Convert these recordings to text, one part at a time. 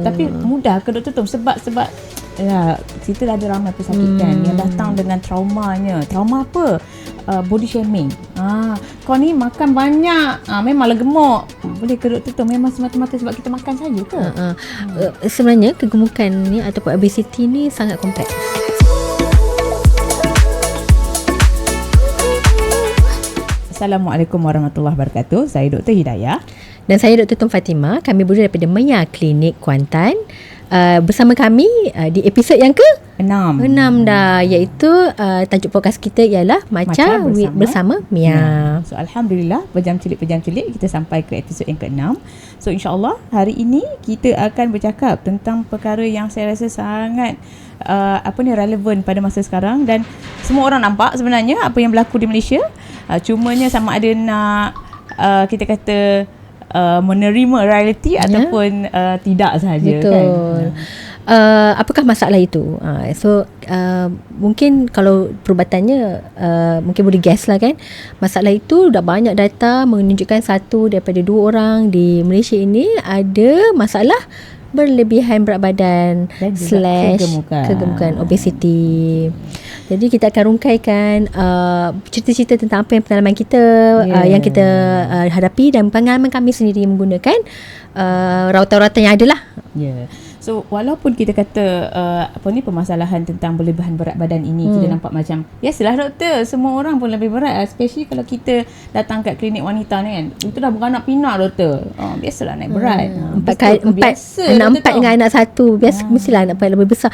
Tapi mudah ke Dr. Tom? Sebab ya, kita dah ada ramai pesakitan yang datang dengan traumanya. Trauma apa? Body shaming. Kau ni makan banyak, memanglah gemuk. Boleh ke Dr. Tom? Memang semata-mata sebab kita makan saja ke? Sebenarnya kegemukan ni ataupun obesity ni sangat kompleks. Assalamualaikum warahmatullahi wabarakatuh. Saya Dr. Hidayah. Dan saya Dr. Tun Fatimah. Kami berdua daripada Maya Klinik Kuantan. Bersama kami di episod yang ke-6 dah, iaitu tajuk podcast kita ialah Maca bersama Mia. So Alhamdulillah, pejam celik kita sampai ke episod yang ke-6. So insyaAllah hari ini kita akan bercakap tentang perkara yang saya rasa sangat relevan pada masa sekarang, dan semua orang nampak sebenarnya apa yang berlaku di Malaysia. Cumanya sama ada nak kita kata menerima realiti ataupun tidak sahaja. Betul. Kan? Apakah masalah itu? Mungkin kalau perubatannya mungkin boleh guess lah kan. Masalah itu dah banyak data menunjukkan 1 daripada 2 orang di Malaysia ini ada masalah berlebihan berat badan / kegemukan, obesity. Jadi kita akan rungkaikan cerita-cerita tentang apa yang pengalaman kita yang kita hadapi dan pengalaman kami sendiri menggunakan rawatan-rawatan yang ada lah. So walaupun kita kata permasalahan tentang berlebihan berat badan ini kita nampak macam biasalah doktor, semua orang pun lebih berat, especially kalau kita datang kat klinik wanita ni kan. Itu dah bukan anak pinak doktor. Biasalah naik berat. 4 dengan anak 1 biasa, mestilah anak lebih besar.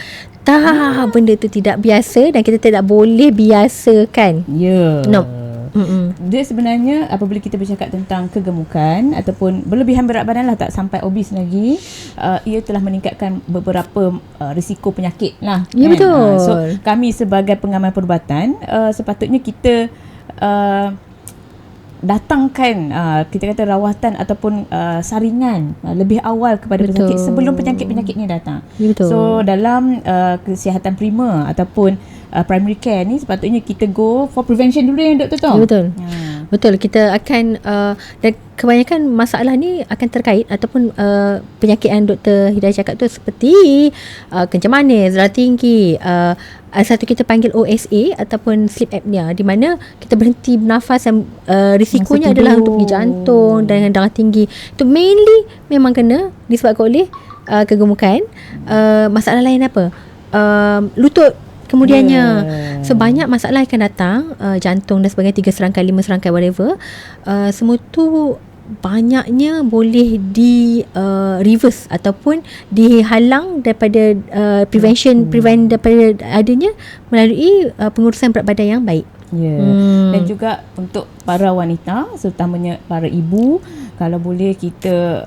Benda tu tidak biasa dan kita tidak boleh biasakan. Dia sebenarnya apabila kita bercakap tentang kegemukan ataupun berlebihan berat badan lah, tak sampai obes lagi, ia telah meningkatkan beberapa risiko penyakit lah. Ya, kan? Betul. So kami sebagai pengamal perubatan sepatutnya kita datangkan kita kata rawatan ataupun saringan lebih awal kepada pesakit sebelum penyakit-penyakit ni datang. Betul. So dalam kesihatan primer ataupun primary care ni sepatutnya kita go for prevention dulu ya Dr. Tom. Betul, kita akan dan kebanyakan masalah ni akan terkait ataupun penyakit yang Dr. Hidayah cakap tu seperti kencing manis, darah tinggi, satu kita panggil OSA ataupun sleep apnea, di mana kita berhenti bernafas dan risikonya adalah untuk pergi jantung dan darah tinggi. Itu mainly memang kena disebabkan oleh kegemukan. Masalah lain apa? Lutut kemudiannya. Sebanyak masalah akan datang, jantung dan sebagainya, 3 serangkai, 5 serangkai, whatever. Semua tu banyaknya boleh di reverse ataupun dihalang daripada prevent daripada adanya melalui pengurusan berat badan yang baik. Dan juga untuk para wanita, terutamanya para ibu, kalau boleh kita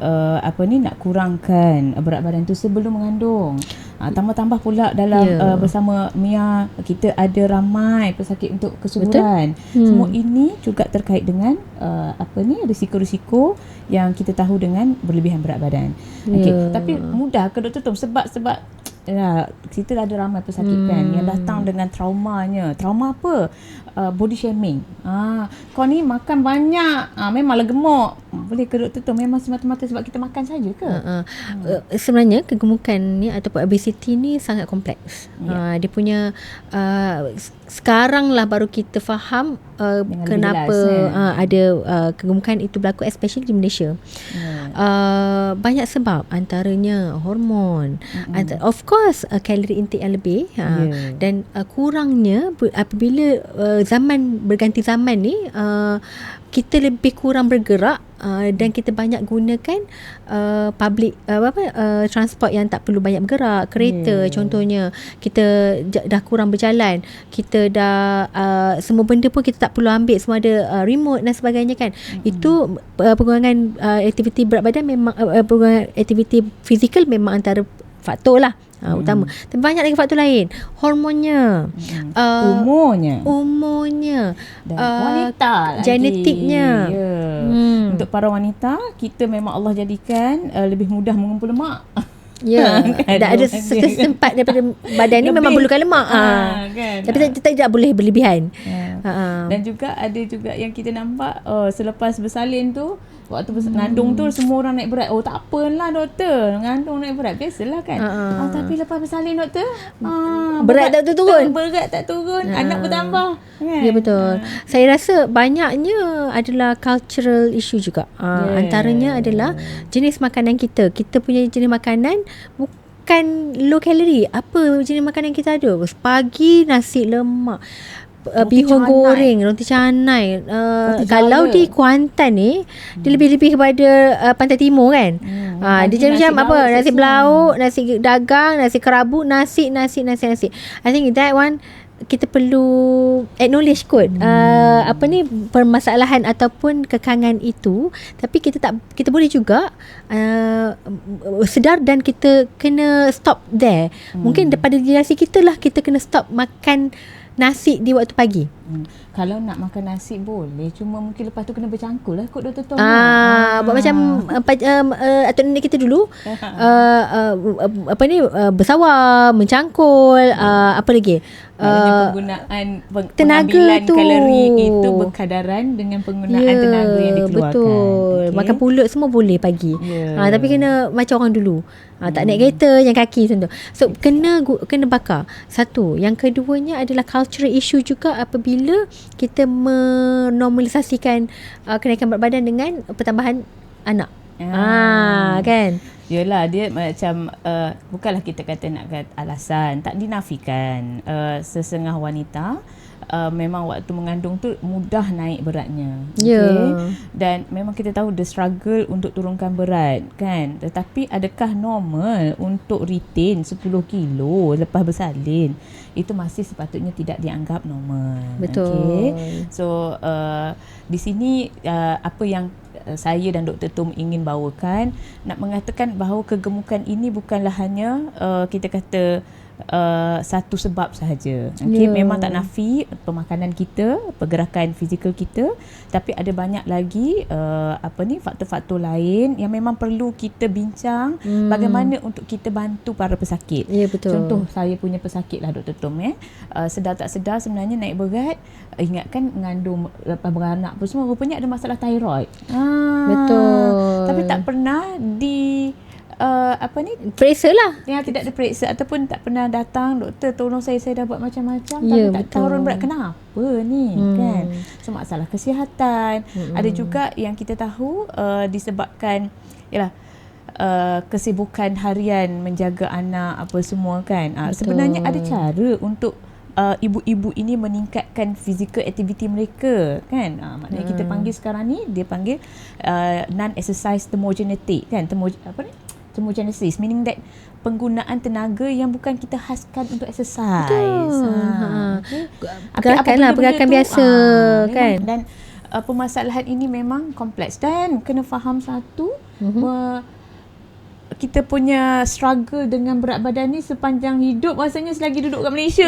nak kurangkan berat badan tu sebelum mengandung. Tambah-tambah pula dalam bersama Mia kita ada ramai pesakit untuk kesuburan. Semua ini juga terkait dengan risiko-risiko yang kita tahu dengan berlebihan berat badan. Tapi mudah ke Dr. Tom? Sebab kita dah ada ramai pesakitan yang datang dengan traumanya. Trauma apa? Body shaming. Kau ni makan banyak, memanglah gemuk. Boleh ke Dr. Tom? Memang semata-mata sebab kita makan saja ke? Sebenarnya kegemukan ni ataupun obesity ni sangat kompleks. Dia punya sekarang lah baru kita faham kenapa ada kegemukan itu berlaku, especially di Malaysia. Banyak sebab, antaranya hormon, of course kalori intake yang lebih, dan kurangnya apabila berganti zaman ni, kita lebih kurang bergerak dan kita banyak gunakan public transport yang tak perlu banyak bergerak, kereta contohnya. Kita dah kurang berjalan, kita dah semua benda pun kita tak perlu ambil, semua ada remote dan sebagainya kan. Itu pengurangan aktiviti berat badan memang pengurangan aktiviti fizikal memang antara faktor lah utama. Tapi banyak lagi faktor lain. Hormonnya, umurnya, dan wanita genetiknya. Untuk para wanita, kita memang Allah jadikan lebih mudah mengumpul lemak. Dah ada setempat daripada badan ni memang perlukan lemak. Tapi tidak boleh berlebihan. Dan juga ada juga yang kita nampak selepas bersalin tu waktu mengandung tu semua orang naik berat. Oh tak apalah doktor, mengandung naik berat biasalah kan. Tapi lepas bersalin doktor, berat tak turun. Berat tak turun, anak bertambah kan. Ya betul. Saya rasa banyaknya adalah cultural issue juga. Antaranya adalah jenis makanan kita. Kita punya jenis makanan bukan low calorie. Apa jenis makanan kita ada? Pagi nasi lemak, bihun goreng, roti canai. Kalau di Kuantan ni dia lebih kepada pantai timur kan. Dia macam apa, nasi belauk, nasi dagang, nasi kerabu, nasi. I think that one kita perlu acknowledge kot permasalahan ataupun kekangan itu, tapi kita boleh juga sedar dan kita kena stop there. Mungkin daripada generasi kita lah kita kena stop makan nasi di waktu pagi. Kalau nak makan nasi boleh, cuma mungkin lepas tu kena bercangkul lah kot Dr. Tom. Buat macam atuk nenek kita dulu bersawar, mencangkul, apa lagi? Penggunaan tenaga pengambilan tu kalori itu berkadaran dengan penggunaan tenaga yang dikeluarkan. Betul. Makan pulut semua boleh pagi. Tapi kena macam orang dulu. Tak naik kereta yang kaki macam tu. So kena bakar. Satu. Yang keduanya adalah cultural issue juga apabila kita menormalisasikan kenaikan berat badan dengan pertambahan anak. Kan? Yelah, dia macam bukanlah kita kata nak kata alasan, tak dinafikan sesengah wanita memang waktu mengandung tu mudah naik beratnya. Dan memang kita tahu the struggle untuk turunkan berat kan. Tetapi adakah normal untuk retain 10 kilo lepas bersalin? Itu masih sepatutnya tidak dianggap normal. Betul. So di sini apa yang saya dan Dr. Tom ingin bawakan, nak mengatakan bahawa kegemukan ini bukanlah hanya kita kata satu sebab sahaja. Memang tak nafi pemakanan kita, pergerakan fizikal kita, tapi ada banyak lagi faktor-faktor lain yang memang perlu kita bincang bagaimana untuk kita bantu para pesakit. Betul. Contoh saya punya pesakit lah Dr. Tom sedar tak sedar sebenarnya naik berat, ingatkan mengandung lepas beranak pun semua rupanya ada masalah thyroid. Betul. Tapi tak pernah periksa lah. Yang tidak diperiksa ataupun tak pernah datang, doktor tolong saya dah buat macam-macam tapi tak turun berat, kenapa ni kan. So masalah kesihatan. Ada juga yang kita tahu disebabkan kesibukan harian menjaga anak apa semua kan. Sebenarnya ada cara untuk ibu-ibu ini meningkatkan physical activity mereka kan. Maknanya kita panggil sekarang ni, dia panggil non-exercise thermogenetic kan. Thermogenesis, meaning that penggunaan tenaga yang bukan kita khaskan untuk exercise. Pergerakan biasa kan. Dan permasalahan ini memang kompleks dan kena faham satu, kita punya struggle dengan berat badan ni sepanjang hidup, rasanya selagi duduk kat Malaysia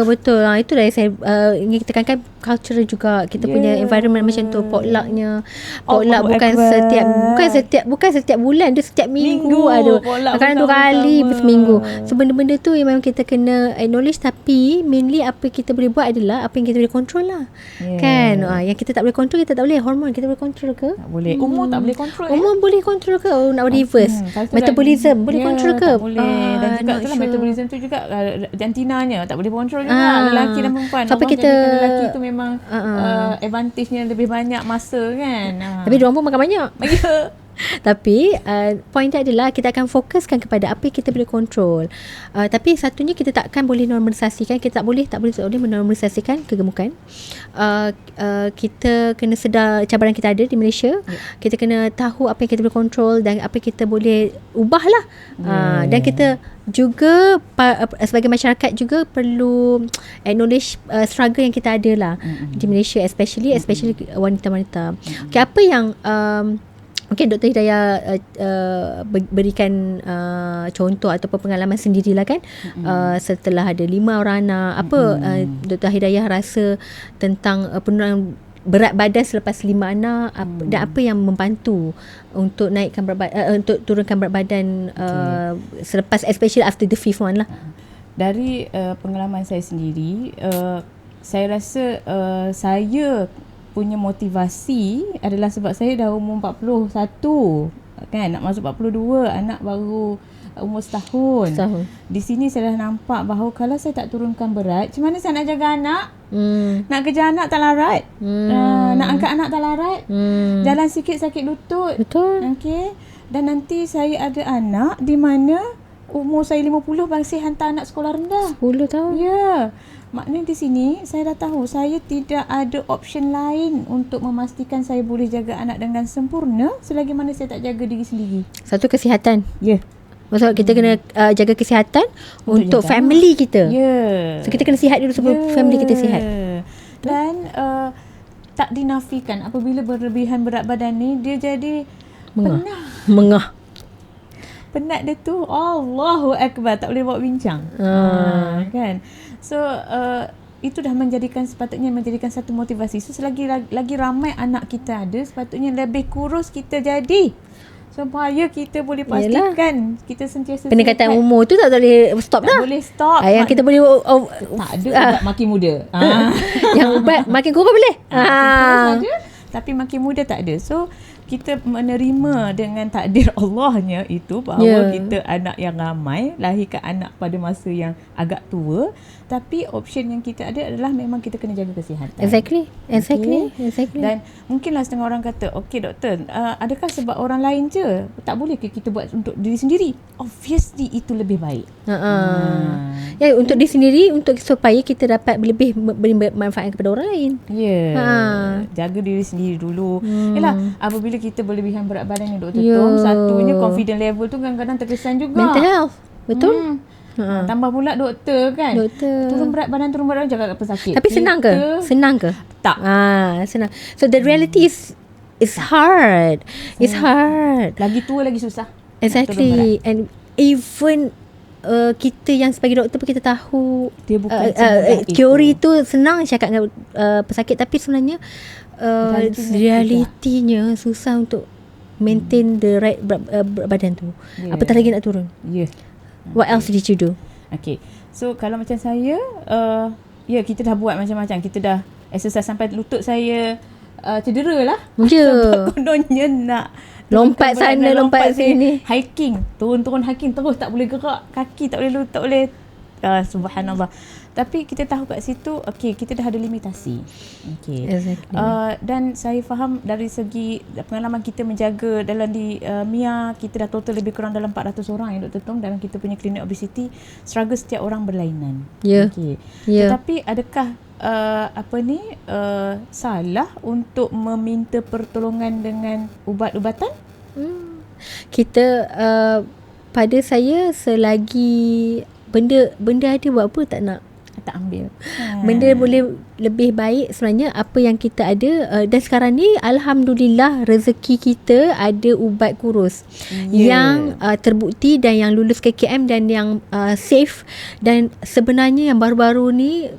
betul. Itulah yang saya ingin kita tekankan, culture juga. Kita punya environment macam tu, potluck bukan setiap bulan, dia setiap minggu ada. Kadang-kadang 2 kali seminggu. So benda-benda tu yang memang kita kena acknowledge, tapi mainly apa kita boleh buat adalah apa yang kita boleh control lah. Kan? Yang kita tak boleh control, kita tak boleh. Hormon kita boleh control ke? Tak boleh. Umur tak boleh control. Umur boleh control ke? Nak reverse. Metabolism boleh control ke? Tak boleh. Dan juga itulah metabolism tu juga jantinanya tak boleh control juga. Lelaki dan perempuan. Tapi kita lelaki tu memang advantage-nya lebih banyak masa kan. Tapi diorang pun makan banyak. Tapi point dia adalah kita akan fokuskan kepada apa yang kita boleh control. Tapi satunya kita takkan boleh normalisasikan, kita tak boleh menormalisasikan kegemukan. Kita kena sedar cabaran kita ada di Malaysia. Kita kena tahu apa yang kita boleh control dan apa yang kita boleh ubahlah. Dan kita juga sebagai masyarakat juga perlu acknowledge struggle yang kita ada lah di Malaysia, especially wanita-wanita. Okay, apa yang mungkin Dr. Hidayah berikan contoh ataupun pengalaman sendirilah kan, setelah ada 5 orang anak, apa Dr. Hidayah rasa tentang penurunan berat badan selepas 5 anak, dan apa yang membantu untuk naikkan untuk turunkan berat badan selepas, especially after the 5th one lah. Dari pengalaman saya sendiri, saya rasa saya punya motivasi adalah sebab saya dah umur 41 kan, nak masuk 42, anak baru umur setahun. Di sini saya dah nampak bahawa kalau saya tak turunkan berat, macam mana saya nak jaga anak? Nak kerja anak tak larat. Nak angkat anak tak larat. Jalan sikit sakit lutut. Betul. Okey. Dan nanti saya ada anak di mana umur saya 50 masih hantar anak sekolah rendah. 10 tahun. Ya. Maknanya di sini saya dah tahu saya tidak ada option lain untuk memastikan saya boleh jaga anak dengan sempurna selagi mana saya tak jaga diri sendiri. Satu kesihatan. Ya. Maksud kita kena jaga kesihatan untuk jaga family kita. Ya. So kita kena sihat dulu sebelum family kita sihat. Dan tak dinafikan apabila berlebihan berat badan ni dia jadi Mengah. Penat dia tu Allahu Akbar, tak boleh bawa bincang. Kan. So itu dah sepatutnya menjadikan satu motivasi. So selagi lagi ramai anak kita ada, sepatutnya lebih kurus kita jadi, supaya kita boleh pastikan kita sentiasa peningkatan sihat. umur tu tak boleh stop dah. Tak boleh stop. Yang kita boleh tak ada ubat makin muda. Yang ubat makin kurus boleh. Saja, tapi makin muda tak ada. So kita menerima dengan takdir Allahnya itu bahawa kita anak yang ramai, lahirkan anak pada masa yang agak tua, tapi option yang kita ada adalah memang kita kena jaga kesihatan. Exactly. Dan mungkinlah setengah orang kata, okey doktor, adakah sebab orang lain je? Tak boleh ke kita buat untuk diri sendiri? Obviously itu lebih baik. Ya, untuk diri sendiri, untuk supaya kita dapat lebih beri manfaat kepada orang lain. Jaga diri sendiri dulu. Yalah, apabila kita berlebihan berat badan ni Dr. Tom, satunya confident level tu kadang-kadang terkesan juga. Mental health. Betul. Tambah pula doktor kan. Turun berat badan jangan apa sakit. Tapi senang ke? Tak. Senang. So the reality is hard. It's hard. Lagi tua lagi susah. Exactly. And even kita yang sebagai doktor pun kita tahu dia bukan teori tu senang cakap dengan pesakit, tapi sebenarnya realitinya susah untuk maintain the right badan tu. Apatah lagi nak turun. What else did you do? Okay. So kalau macam saya, kita dah buat macam-macam. Kita dah exercise sampai lutut saya cedera lah. Sebab kononnya nak lompat sana, lompat sini. Hiking, turun hiking terus tak boleh gerak. Kaki tak boleh subhanallah. Tapi kita tahu kat situ, kita dah ada limitasi. Exactly. Dan saya faham dari segi pengalaman kita menjaga dalam di MIA, kita dah total lebih kurang dalam 400 orang Dr. Tom dalam kita punya klinik obesity. Struggle setiap orang berlainan. Tetapi adakah salah untuk meminta pertolongan dengan ubat-ubatan? Kita pada saya selagi benda ada, buat apa tak ambil. Benda boleh lebih baik sebenarnya apa yang kita ada. Dan sekarang ni alhamdulillah rezeki kita ada ubat kurus yang terbukti dan yang lulus KKM dan yang safe. Dan sebenarnya yang baru-baru ni,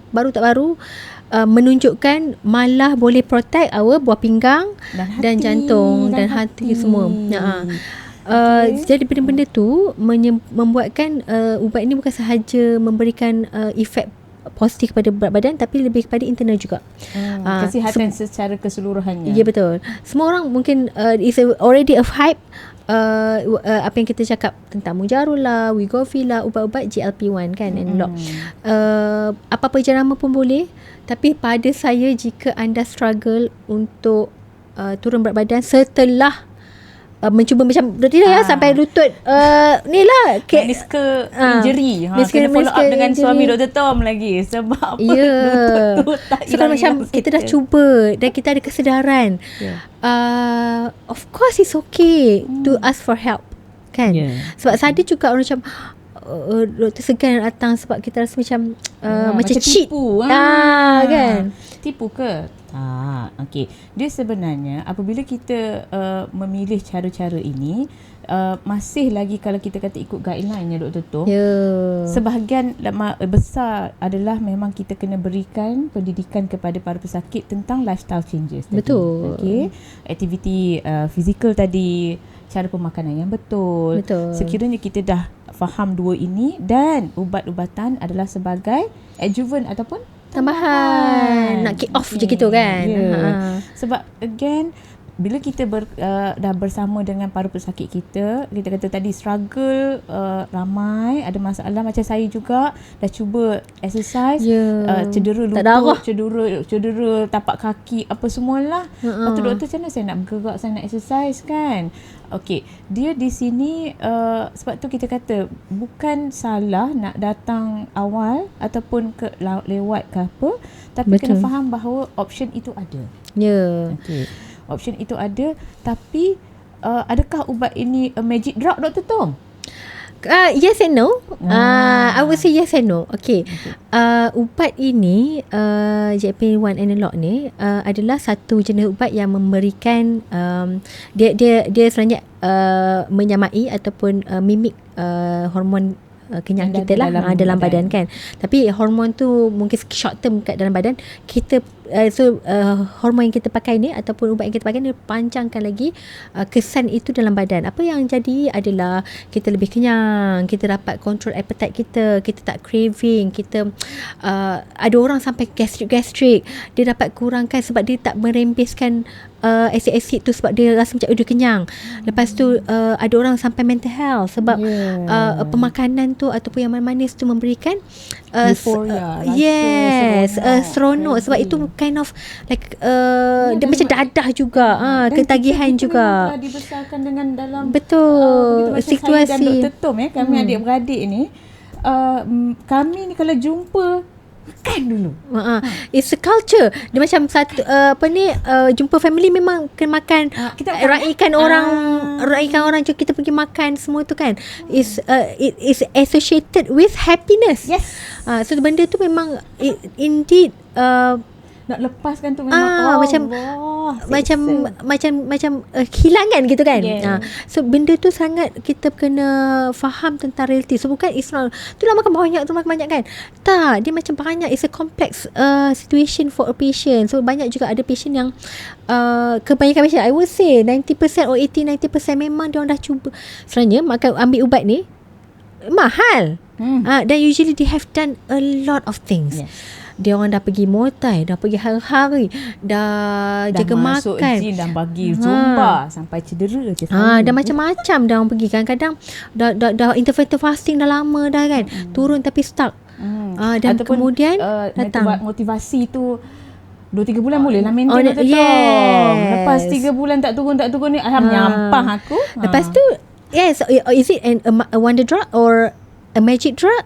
menunjukkan malah boleh protect our buah pinggang dan jantung dan hati semua. Jadi benda-benda tu membuatkan ubat ini bukan sahaja memberikan efek positif kepada berat badan, tapi lebih kepada internal juga. Kesihatan secara keseluruhannya. Ya, betul. Semua orang mungkin is already a hype. Apa yang kita cakap tentang Mounjaro lah, Wegovy lah, ubat-ubat GLP-1 kan, and lot. Apa-apa jenama pun boleh. Tapi pada saya, jika anda struggle untuk turun berat badan setelah mencuba macam tidak sampai lutut ni lah meniscal injury, kena follow up dengan injury. Suami Dr. Tom lagi sebab lutut tu tak hilang. Macam kita dah cuba dan kita ada kesedaran, of course it's okay to ask for help kan. Sebab ada juga orang macam doktor segan datang sebab kita rasa macam macam cheat tipu, kan, tipu ke? Dia sebenarnya apabila kita memilih cara-cara ini, masih lagi kalau kita kata ikut guideline ya Dr. Tom, sebahagian besar adalah memang kita kena berikan pendidikan kepada para pesakit tentang lifestyle changes tadi. Betul. Aktiviti fizikal tadi, cara pemakanan yang betul. Sekiranya kita dah faham dua ini, dan ubat-ubatan adalah sebagai adjuvant ataupun tambahan. Nak kick off je gitu kan. Sebab again, bila kita dah bersama dengan para pesakit kita kata tadi struggle, ramai ada masalah. Macam saya juga dah cuba exercise, cedera lutut, cedera tapak kaki, apa semualah. Lepas tu doktor, macam mana saya nak bergerak, saya nak exercise kan. Okey, dia di sini sebab tu kita kata bukan salah nak datang awal ataupun lewat ke apa, tapi kena faham bahawa option itu ada. Okey, option itu ada, tapi adakah ubat ini a magic drug, Dr. Tom? Yes and no. I would say yes and no. Okay. Ubat ini, JP1 analog ni adalah satu jenis ubat yang memberikan dia sebenarnya menyamai ataupun mimik hormon kenyang kita lah dalam badan kan. Tapi hormon tu mungkin short term kat dalam badan kita. Hormon yang kita pakai ni ataupun ubat yang kita pakai ni panjangkan lagi kesan itu dalam badan. Apa yang jadi adalah kita lebih kenyang, kita dapat control appetite kita tak craving, kita ada orang sampai gastrik dia dapat kurangkan sebab dia tak merembeskan asid-asid tu sebab dia rasa macam dia kenyang. Lepas tu ada orang sampai mental health sebab pemakanan tu ataupun yang manis tu memberikan euphoria, seronok. Sebab itu kind of like dia macam dadah juga, ketagihan kita juga. Telah dibesarkan dengan dalam situasi. Saya dan Dr. Tom kami adik-beradik ni, kami ni kalau jumpa makan dulu. It's a culture. Dia macam satu jumpa family memang kena makan. Kita raikan orang je kita pergi makan semua tu kan. It is associated with happiness. Yes. So benda tu memang indeed nak lepaskan tu memang macam kehilangan gitu kan. So benda tu sangat kita kena faham tentang realiti. So bukan Islam tu lah makan banyak kan. Tak, dia macam banyak, it's a complex situation for a patient. So banyak juga ada patient yang kebanyakan patient, I would say 90% or 80-90% memang dia orang dah cuba. Sebenarnya ambil ubat ni mahal. Dan usually they have done a lot of things. Dia orang dah pergi Muay, dah pergi hari-hari, dah jaga masuk makan, gym, dah bagi zumba sampai cedera je. Dah macam-macam dah orang pergi. Kadang-kadang dah intermittent fasting dah lama dah kan. Turun tapi stuck. Dan ataupun, kemudian datang motivasi tu 2-3 bulan boleh lah maintain Lepas 3 bulan tak turun ni nyampah aku. Lepas tu is it a wonder drug or a magic drug?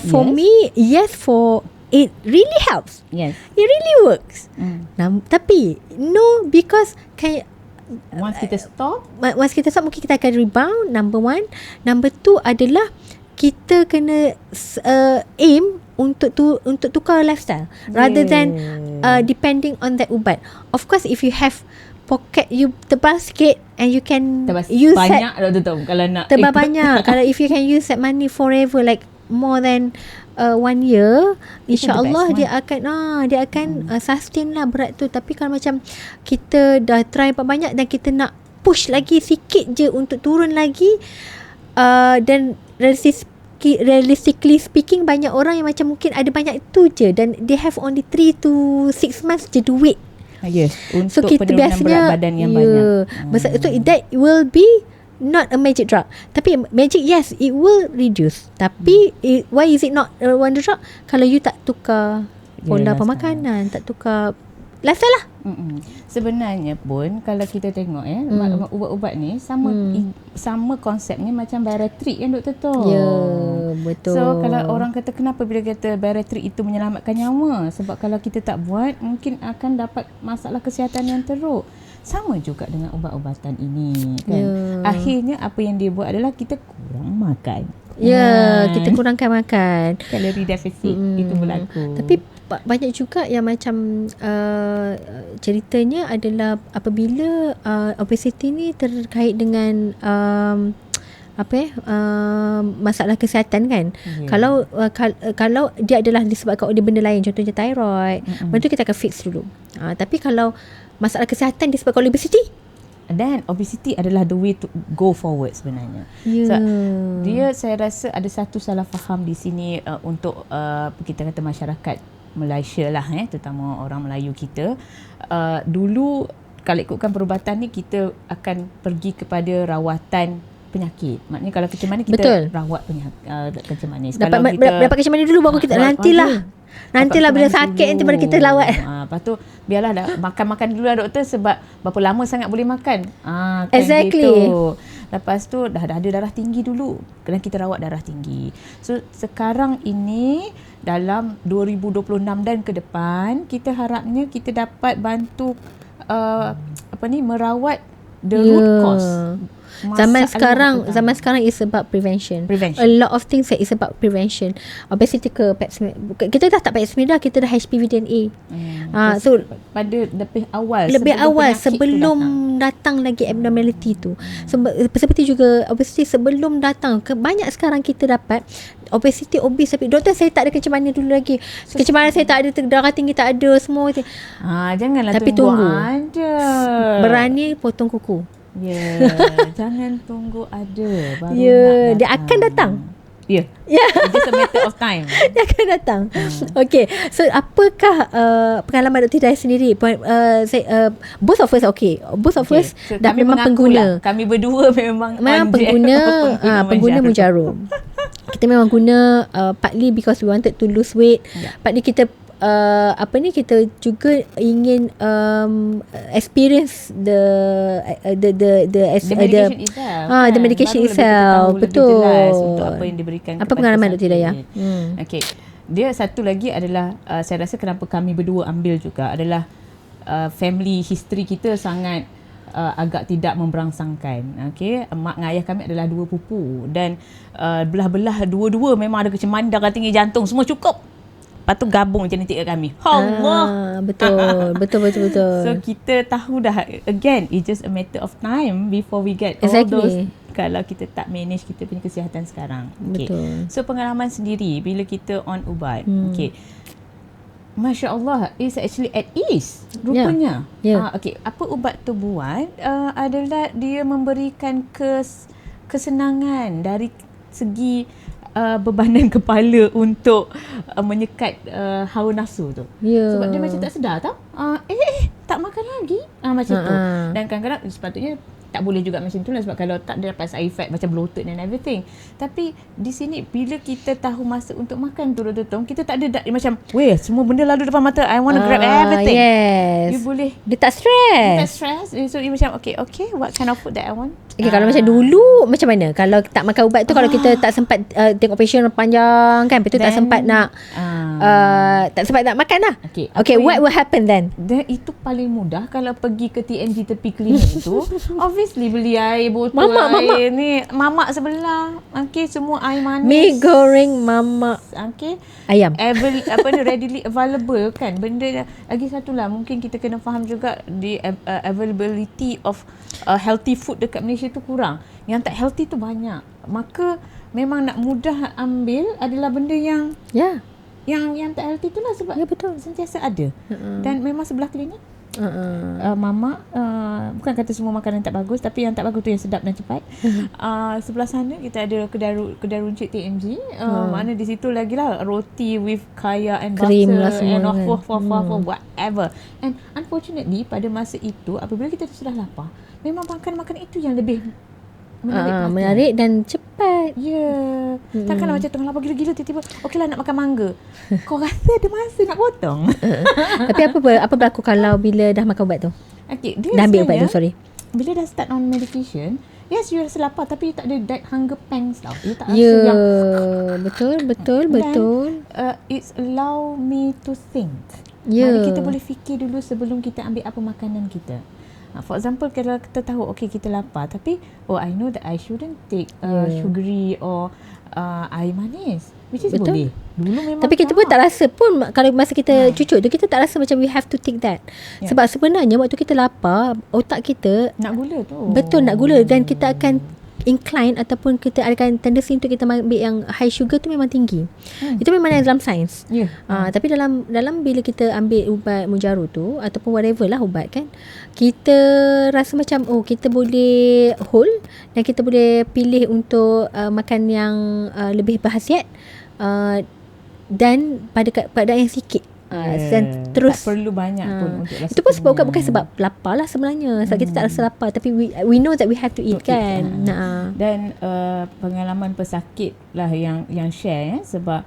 For me, yes, it really helps. Yes. It really works. Tapi no, because once kita stop mungkin kita akan rebound. Number one. Number two adalah kita kena aim untuk tukar lifestyle rather than depending on that ubat. Of course, if you have pocket you tebal sikit and you can use banyak kalau nak tebal banyak. Kalau if you can use that money forever, like more than 1 year, insya-Allah dia akan sustain lah berat tu. Tapi kalau macam kita dah try banyak dan kita nak push lagi sikit je untuk turun lagi, dan realistically speaking, banyak orang yang macam mungkin ada banyak tu je dan they have only 3 to 6 months je duit. Untuk so kita biasanya berat badan yang banyak. So that will be not a magic drug. Tapi magic, yes, it will reduce. Tapi why is it not a wonder drug? Kalau you tak tukar pola pemakanan, tak tukar lifestyle lah. Sebenarnya pun kalau kita tengok ubat-ubat ni sama konsepnya macam bariatrik kan, Dr. Tom. Betul. So kalau orang kata kenapa bila kata bariatrik itu menyelamatkan nyawa, sebab kalau kita tak buat mungkin akan dapat masalah kesihatan yang teruk. Sama juga dengan ubat-ubatan ini kan. Akhirnya apa yang dia buat adalah kita kurang makan. Kita kurangkan makan. Kalori deficit itu berlaku. Tapi banyak juga yang macam ceritanya adalah apabila obesity ni terkait dengan masalah kesihatan kan. Kalau dia adalah disebabkan oleh benda lain, contohnya thyroid, benda tu kita akan fix dulu. Tapi kalau masalah kesihatan disebabkan oleh obesity, dan obesity adalah the way to go forward sebenarnya. So, saya rasa ada satu salah faham di sini untuk kita kata masyarakat Malaysia lah, terutama orang Melayu kita, dulu kalau ikutkan perubatan ni kita akan pergi kepada rawatan penyakit. Maknanya kalau kecil manis kita Betul. rawat kecil manis. Dapat kecil manis dulu baru kita nantilah bila sakit nanti baru kita lawat. Lepas tu biarlah dah makan dulu lah doktor, sebab berapa lama sangat boleh makan. Kan Exactly. gitu. Lepas tu dah ada darah tinggi dulu, kena kita rawat darah tinggi. So sekarang ini dalam 2026 dan ke depan, kita harapnya kita dapat bantu merawat the root cause. Zaman sekarang is about prevention. A lot of things is about prevention. Obesity ke pap smear. Kita dah tak pap smear dah, kita dah HPV DNA. So pada lebih awal sebelum datang lagi abnormality tu. Seperti juga obesity sebelum datang. Banyak sekarang kita dapat obesity, obese, tapi doktor saya tak ada kencing manis dulu lagi. Kencing manis saya tak ada, darah tinggi tak ada, semua. Janganlah tapi tunggu ada. Berani potong kuku. Jangan tunggu ada baru nak dia akan datang. It's just a matter of time. Dia akan datang. Okay, so apakah pengalaman Dr. Hidayah sendiri? Both of us so dah memang pengguna. Kami berdua memang pengguna Mounjaro. Kita memang guna partly because we wanted to lose weight. Partly kita kita juga ingin experience the medication itself. Betul. Untuk apa yang diberikan. Apa pengalaman Dr. Hidayah? Okay. Dia satu lagi adalah saya rasa kenapa kami berdua ambil juga adalah family history kita sangat agak tidak memberangsangkan. Okay, mak dan ayah kami adalah dua pupu dan belah-belah dua-dua memang ada kecemasan, darah tinggi, jantung, semua cukup. Lepas tu gabung genetik kami. Allah. Betul. So kita tahu dah, again, it's just a matter of time before we get all those. Kalau kita tak manage kita punya kesihatan sekarang. Okay. Betul. So pengalaman sendiri bila kita on ubat. Okay. Masya Allah, is actually at ease rupanya. Okay, apa ubat tu buat adalah dia memberikan kesenangan dari segi bebanan kepala untuk menyekat hawa nafsu tu. Sebab dia macam tak sedar tau. Tak makan lagi. Macam tu. Dan kadang-kadang sepatutnya tak boleh juga macam tu lah, sebab kalau tak dia dapat side effect macam bloated and everything. Tapi di sini bila kita tahu masa untuk makan tu kita tak ada macam semua benda lalu depan mata, I want to grab everything. You boleh, dia tak stress. So you macam okay, what kind of food that I want. Okay, kalau macam dulu macam mana? Kalau tak makan ubat tu, kalau kita tak sempat tengok patient panjang kan, betul, tak sempat nak makan lah. Okay, what will happen then? Itu paling mudah kalau pergi ke TMG tepi klinik tu. Obviously beli air botol, air ni mamak sebelah. Okay, semua air manis, mi goreng mamak, okay, ayam readily available kan. Benda lagi satu lah, mungkin kita kena faham juga the availability of healthy food dekat Malaysia tu kurang. Yang tak healthy tu banyak. Maka memang nak mudah ambil adalah benda yang yang tak healthy tu lah, sebab betul, sentiasa ada. Dan memang sebelah klinik mamak, bukan kata semua makanan tak bagus, tapi yang tak bagus tu yang sedap dan cepat. Sebelah sana kita ada kedai runcit TMG. Mana di situ lagi lah roti with kaya and cream butter lah and whatever. And unfortunately pada masa itu apabila kita sudah lapar, memang makan itu yang lebih menarik dan cepat. Takkanlah macam tengah lapar gila-gila tiba-tiba okeylah nak makan mangga. Kau rasa ada masa nak potong? Tapi apa berlaku kalau bila dah makan ubat tu? Dah ambil ubat tu, bila dah start on medication, yes, you rasa lapar tapi you tak ada that hunger pangs tau. You tak rasa yang betul. It's allow me to think. Mana kita boleh fikir dulu sebelum kita ambil apa makanan kita. For example, kalau kita tahu okay kita lapar, tapi I know that I shouldn't take sugary or air manis, which is boleh. Dulu memang tapi kita pun tak rasa pun kalau masa kita cucuk tu, kita tak rasa macam we have to take that. Sebab sebenarnya waktu kita lapar, otak kita nak gula tu. Betul, nak gula, dan kita akan incline ataupun kita akan tendency untuk kita ambil yang high sugar tu memang tinggi. Itu memang dalam sains. Tapi dalam bila kita ambil ubat Mounjaro tu ataupun whatever lah ubat kan, kita rasa macam kita boleh hold dan kita boleh pilih untuk makan yang lebih berkhasiat dan pada keadaan yang sikit. Dan terus tak perlu banyak pun untuk rasa itu pun sebab kenyang. bukan sebab lapar lah sebenarnya. Sebab kita tak rasa lapar, tapi we know that we have to eat kan. Dan pengalaman pesakit lah yang share sebab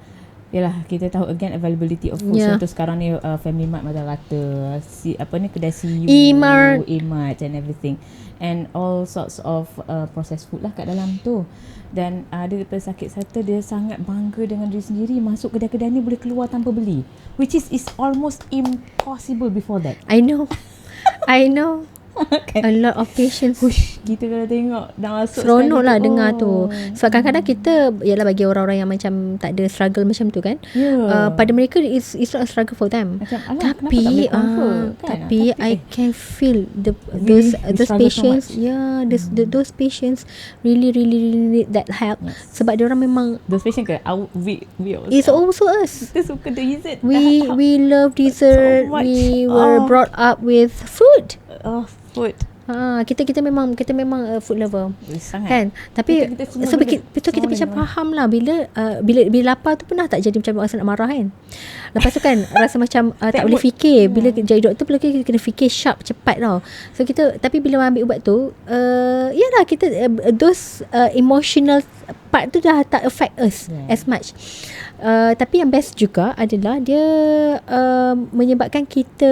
yalah kita tahu again availability of food. So sekarang ni Family Mart macam rata, kedai CU, E-Mart and everything, and all sorts of processed food lah kat dalam tu. Dan ada pesakit satu, dia sangat bangga dengan diri sendiri, masuk kedai-kedai ni boleh keluar tanpa beli, which is almost impossible before that. I know a lot of patience. Kita kalau tengok dah masuk seronok lah dengar tu. Sebab kadang-kadang kita, yalah, bagi orang-orang yang macam tak ada struggle macam tu kan, pada mereka it's not a struggle for them. Macam, tapi tapi I can feel those patients, those patients really need that help. Sebab dia orang memang, those patients ke we it's also us. Kita suka dessert. We love dessert. So we were brought up with food. Food. Kita memang food lover. Sangat. Kan? Tapi kita macam faham lah bila lapar tu pernah tak jadi macam rasa nak marah kan. Lepas tu kan rasa macam tak boleh fikir. Bila jadi doktor kita kena fikir sharp, cepat tau. So kita, tapi bila ambil ubat tu, yalah kita those emotional part tu dah tak affect us as much. Tapi yang best juga adalah dia menyebabkan kita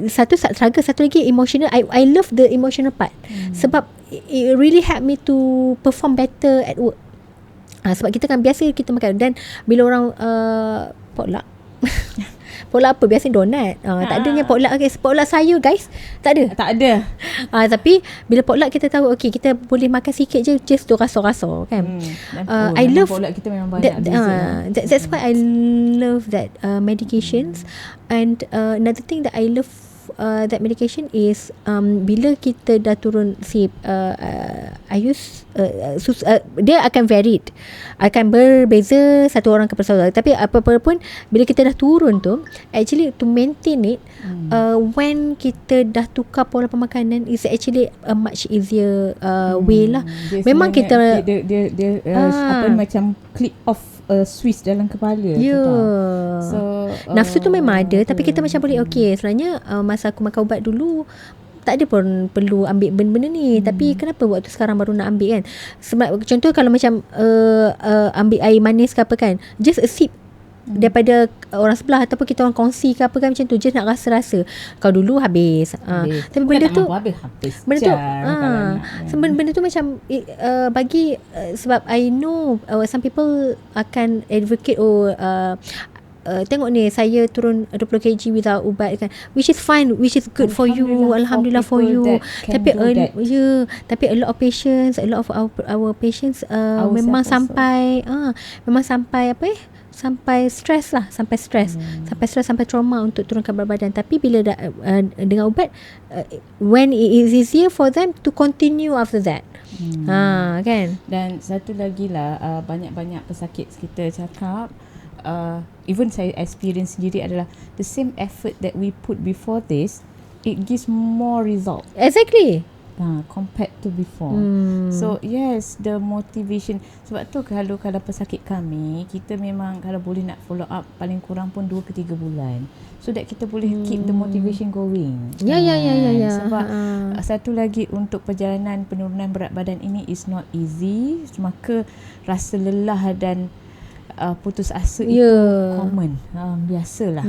satu struggle, satu lagi emotional. I love the emotional part. Sebab it really help me to perform better at work. Sebab kita kan biasa kita makan, dan bila orang potluck potluck apa, biasa donat. Tak adanya potluck. Potluck sayur guys, tak ada. Tapi bila potluck kita tahu kita boleh makan sikit je, just tu rasa-rasa kan. I love potluck kita memang banyak that's why I love that medications. And another thing that I love that medication is bila kita dah turun I use dia akan varied, akan berbeza satu orang ke persatu. Tapi apa-apa pun bila kita dah turun tu, actually to maintain it, when kita dah tukar pola pemakanan, is actually a much easier way lah. Memang kita dia macam click off switch dalam kepala. So nafsu tu memang ada, tapi kita macam boleh sebenarnya masa aku makan ubat dulu tak ada pun perlu ambil benda-benda ni. Tapi kenapa waktu sekarang baru nak ambil kan? Sebab contoh kalau macam ambil air manis ke apa kan, just a sip daripada orang sebelah, ataupun kita orang kongsi ke apa kan, macam tu just nak rasa-rasa. Kalau dulu habis. Tapi benda tu benda tu macam bagi sebab I know some people akan advocate tengok ni saya turun 20 kg without ubat kan, which is fine, which is good for you, alhamdulillah for you. Tapi tapi a lot of patients, a lot of our patients memang sampai sampai stres lah, sampai trauma untuk turunkan berat badan. Tapi bila dah dengan ubat, when it is easier for them to continue after that. Kan. Dan satu lagi lah, banyak-banyak pesakit kita cakap, even saya experience sendiri adalah the same effort that we put before this, it gives more result. Exactly. Compared to before. So yes, the motivation. Sebab tu kalau pesakit kami, kita memang kalau boleh nak follow up paling kurang pun 2 ke 3 bulan, so that kita boleh keep the motivation going. Ya. Sebab satu lagi, untuk perjalanan penurunan berat badan ini is not easy. Maka rasa lelah dan putus asa itu common, biasalah.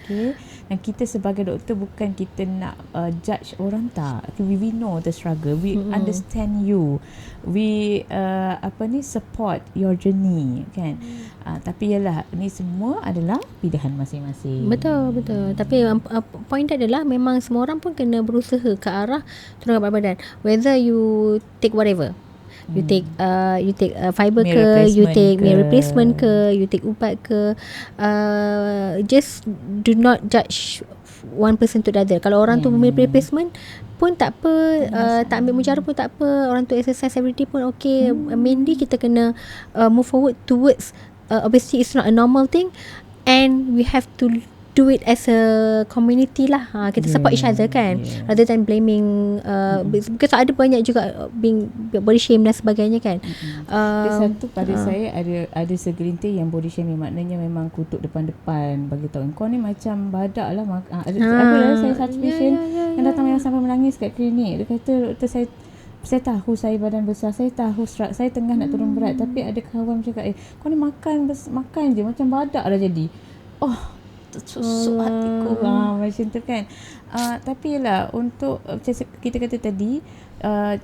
Okay. Dan kita sebagai doktor bukan kita nak judge orang, tak. We know the struggle, we understand you, we support your journey kan. Tapi yalah, ni semua adalah pilihan masing-masing. Betul. Tapi point dia adalah memang semua orang pun kena berusaha ke arah turunkan berat badan, whether you take whatever. You take fiber ke, you take meal replacement ke, you take ubat ke, just do not judge one person to the other. Kalau orang tu meal replacement pun tak apa, tak ambil mujarab pun tak apa, orang tu exercise every day pun okay. Mainly kita kena move forward towards obesity is not a normal thing, and we have to do it as a community lah. Kita support each other kan, rather than blaming because ada banyak juga being body shame dan sebagainya kan. Ada satu pada saya ada segelintir yang body shaming, maknanya memang kutuk depan-depan bagi tahu kau ni macam badak lah. Ada saya satu patient yang datang memang sampai menangis kat klinik. Dia kata, doktor, saya tahu saya badan besar, saya tahu saya tengah nak turun berat, tapi ada kawan cakap kau ni makan je macam badak dah jadi. Tertusuk hatiku macam tu kan. Tapi lah, untuk macam kita kata tadi,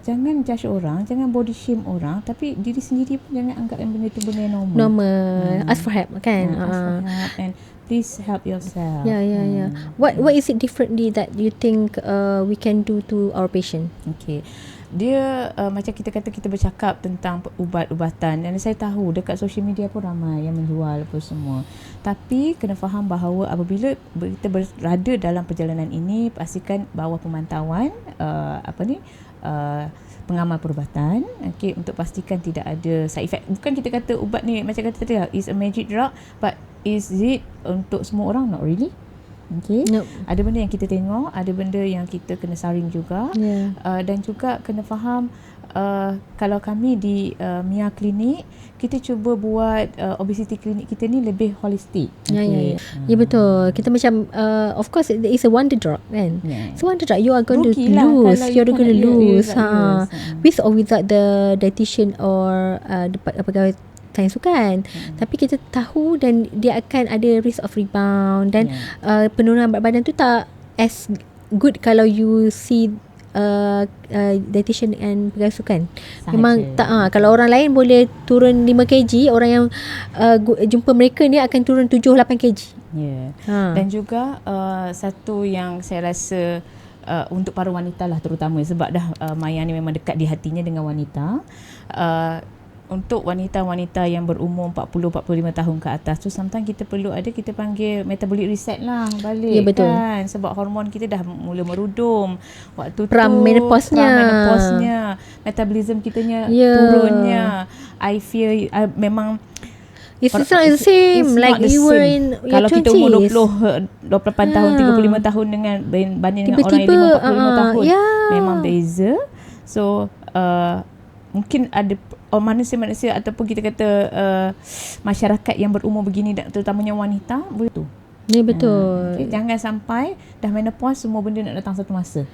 jangan judge orang, jangan body shame orang, tapi diri sendiri pun jangan anggap yang benda tu benda yang normal. Ask for help kan. Ask for help and please help yourself. Yeah. What is it differently that you think we can do to our patient? Okay, dia macam kita kata, kita bercakap tentang ubat-ubatan, dan saya tahu dekat social media pun ramai yang menjual apa semua. Tapi kena faham bahawa apabila kita berada dalam perjalanan ini, pastikan bawah pemantauan pengamal perubatan, untuk pastikan tidak ada side effect. Bukan kita kata ubat ni macam kata tadi is a magic drug, but is it untuk semua orang? Not really. Nope. Ada benda yang kita tengok, ada benda yang kita kena saring juga. Dan juga kena faham, kalau kami di Mia Clinic, kita cuba buat obesity clinic kita ni lebih holistik. Ya betul. Kita macam of course it is a wonder drug kan. It's a wonder drug. You are going to lose. You're going to lose. With or without the dietitian or the pegawai sains sukan. Tapi kita tahu, dan dia akan ada risk of rebound, dan penurunan berat badan tu tak as good kalau you see dietitian and pegawai sukan. Memang tak, kalau orang lain boleh turun 5 kg, orang yang jumpa mereka ni akan turun 7-8 kg. Dan juga satu yang saya rasa untuk para wanita lah terutama, sebab dah Maya ni memang dekat di hatinya dengan wanita. Untuk wanita-wanita yang berumur 40-45 tahun ke atas tu, sometimes kita perlu kita panggil metabolic reset lah balik, kan, sebab hormon kita dah mula merudum waktu menopause-nya, metabolism kitanya turunnya. I fear memang it's not the same like you were in your 20s. Kalau kita umur 28 tahun, 35 tahun dengan banding dengan orang yang 45 tahun, memang beza. So mungkin ada manusia-manusia ataupun kita kata masyarakat yang berumur begini, terutamanya wanita, boleh tu. Ya betul. Jangan sampai dah menopause semua benda nak datang satu masa.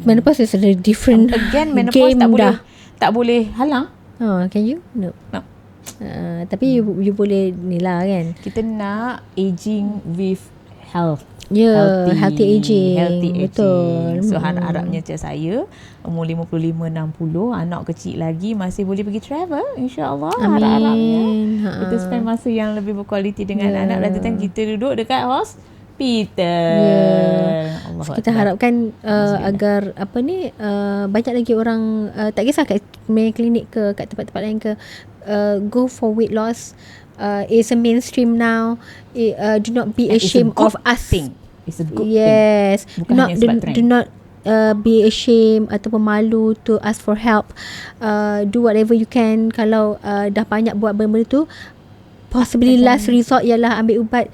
Menopause is a different menopause game tak boleh halang. Can you? No. Tapi you boleh ni lah kan. Kita nak aging with health. Healthy aging. Betul. So harapnya macam saya umur 55-60, anak kecil lagi, masih boleh pergi travel, InsyaAllah. Harap-harapnya kita spend masa yang lebih berkualiti dengan anak, rather than kita duduk dekat hospital. So, kita harapkan agar banyak lagi orang, tak kisah kat klinik ke kat tempat-tempat lain ke, go for weight loss. It's a mainstream now. Do not be ashamed of us. It's a good thing. Do not be ashamed ataupun malu to ask for help. Do whatever you can. Kalau dah banyak buat benda tu, possibly last resort ialah ambil ubat.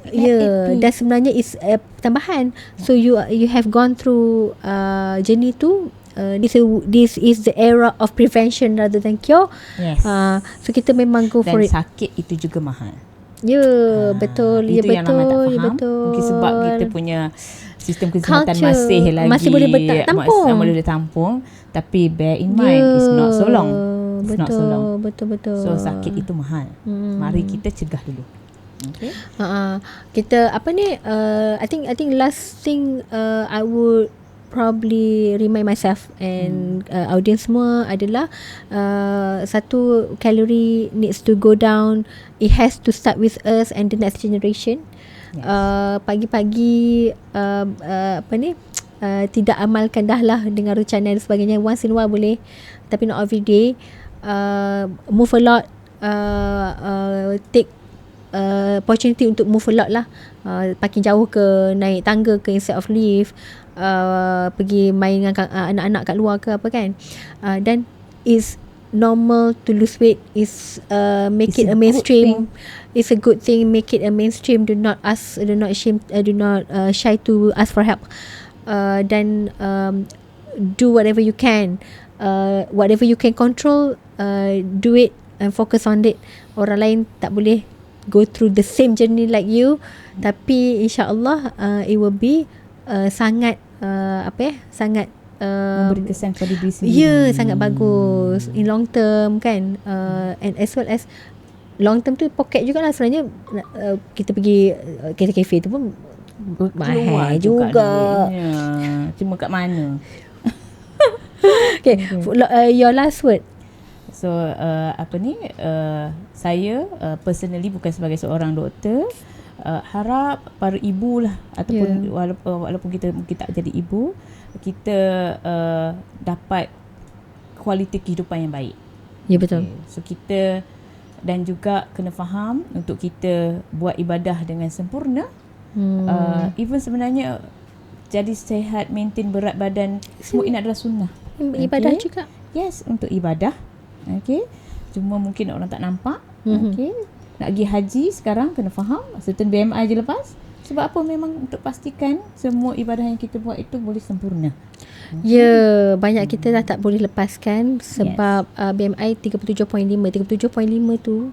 Dan sebenarnya is tambahan. So you have gone through journey tu. This is the era of prevention rather than cure. So kita memang go for it. Dan sakit itu juga mahal. Betul. Itu yang ramai tak faham. Mungkin sebab kita punya sistem kesihatan masih boleh tampung. Tapi bear in mind, it's not so long. Betul. So sakit itu mahal. Mari kita cegah dulu. Okay. Kita I think last thing I would probably remind myself and audience semua adalah satu, calorie needs to go down. It has to start with us and the next generation. Pagi-pagi tidak amalkan dah lah dengan rencana dan sebagainya. Once in a while boleh, tapi not every day. Move a lot, take opportunity untuk move a lot lah. Parking jauh ke, naik tangga ke instead of lift, pergi main dengan anak-anak kat luar ke apa kan. Dan is normal to lose weight is make It's it a a good mainstream. It's a good thing. Make it a mainstream. Do not shy to ask for help. Dan do whatever you can. Whatever you can control, do it and focus on it. Orang lain tak boleh go through the same journey like you, tapi insya-Allah it will be sangat sangat memberi kesan kepada diri sendiri. Ya, sangat bagus in long term kan. And as well as long term tu pocket jugalah sebenarnya. Kita pergi kereta kafe tu pun mahal juga. Cuma kat mana? Okay. Your last word. So saya personally bukan sebagai seorang doktor, harap para ibu lah ataupun walaupun kita mungkin tak jadi ibu, kita dapat kualiti kehidupan yang baik. Ya, betul. Okay. So kita dan juga kena faham untuk kita buat ibadah dengan sempurna. Even sebenarnya jadi sihat, maintain berat badan, semua ini adalah sunnah. Ibadah juga. Yes, untuk ibadah. Okay. Cuma mungkin orang tak nampak. Okay. Nak pergi haji sekarang kena faham certain BMI je lepas. Sebab apa? Memang untuk pastikan semua ibadah yang kita buat itu boleh sempurna. Ya, banyak kita dah tak boleh lepaskan sebab BMI 37.5 tu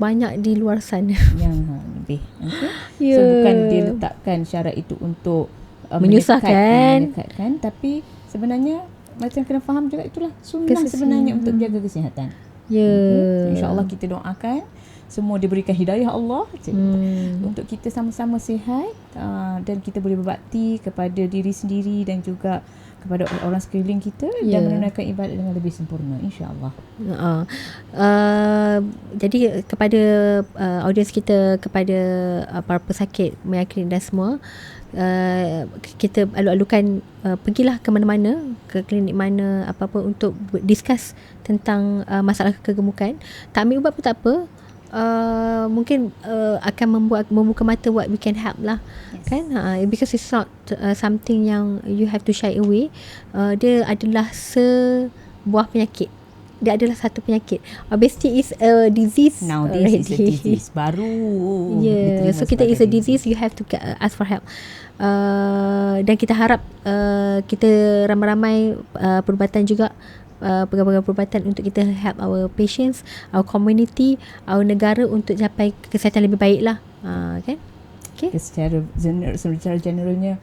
banyak di luar sana yang lebih. Okay. Ya. So bukan dia letakkan syarat itu untuk menyusahkan, tapi sebenarnya macam kena faham juga itulah sunnah sebenarnya untuk menjaga kesihatan. Ya. Okay. InsyaAllah kita doakan semua diberikan hidayah Allah untuk kita sama-sama sihat dan kita boleh berbakti kepada diri sendiri dan juga kepada orang sekeliling kita dan menunaikan ibadat dengan lebih sempurna, insya-Allah. Jadi kepada audiens kita, kepada para pesakit penyakit dan semua, kita alu-alukan pergilah ke mana-mana, ke klinik mana apa-apa untuk discuss tentang masalah kegemukan. Tak ambil ubat pun tak apa. Mungkin akan membuka mata what we can help lah. Kan, because it's not something yang you have to shy away. Dia adalah sebuah penyakit. Dia adalah satu penyakit. Obesity is a disease. Nowadays it's a disease baru. Yeah, so kita is a disease, you have to ask for help. Dan kita harap kita ramai-ramai perubatan juga, pegang-pegang perubatan untuk kita help our patients, our community, our negara untuk capai kesihatan lebih baik lah. Kan? Okay. Secara generalnya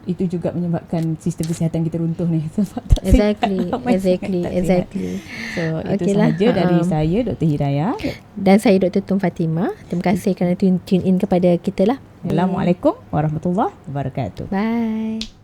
itu juga menyebabkan sistem kesihatan kita runtuh ni sebab tak exactly. So itu sahaja dari saya, Dr. Hidayah, dan saya Dr. Tun Fatimah. Terima kasih kerana tune in kepada kita lah. Assalamualaikum warahmatullahi wabarakatuh. Bye.